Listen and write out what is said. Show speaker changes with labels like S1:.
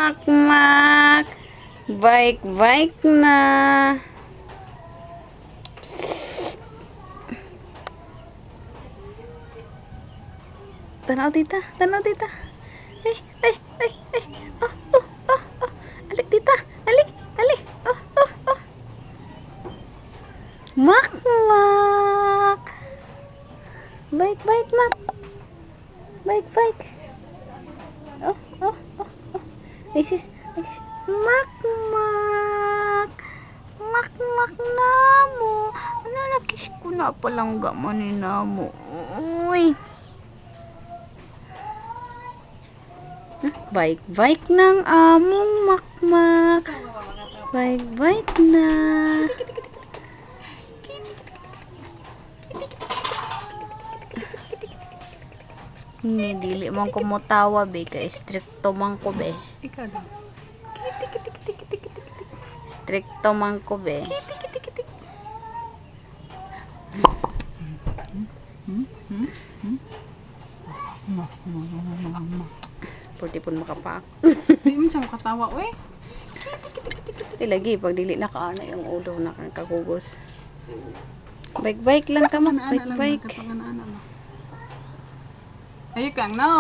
S1: Mak, mak. Baik-baik na. Psst. Tanaw tita, tanaw tita. Eh, eh, eh, eh. Oh, oh, oh, oh. Alik tita, alik, alik. Oh, oh, oh. Mak, mak. Baik-baik, mak. Baik-baik. Oh, oh, oh, oh. Isis, isis. Mak, mak. Mak, mak namo. Ano nakis ko na palang gaman ni namo. Uy. Baik-baik ng among makmak. Baik-baik na. Ni dili man ko motawa be kay stricto man ko be.
S2: Ikaw daw.
S1: Stricto man ko be. Pwede pun makapak.
S2: Di mo siya makatawa, we.
S1: Lagi pag dili na kaana yung ulo na kagugos. Baik-baik lang ka mak, baik-baik.
S2: Ayun kang no.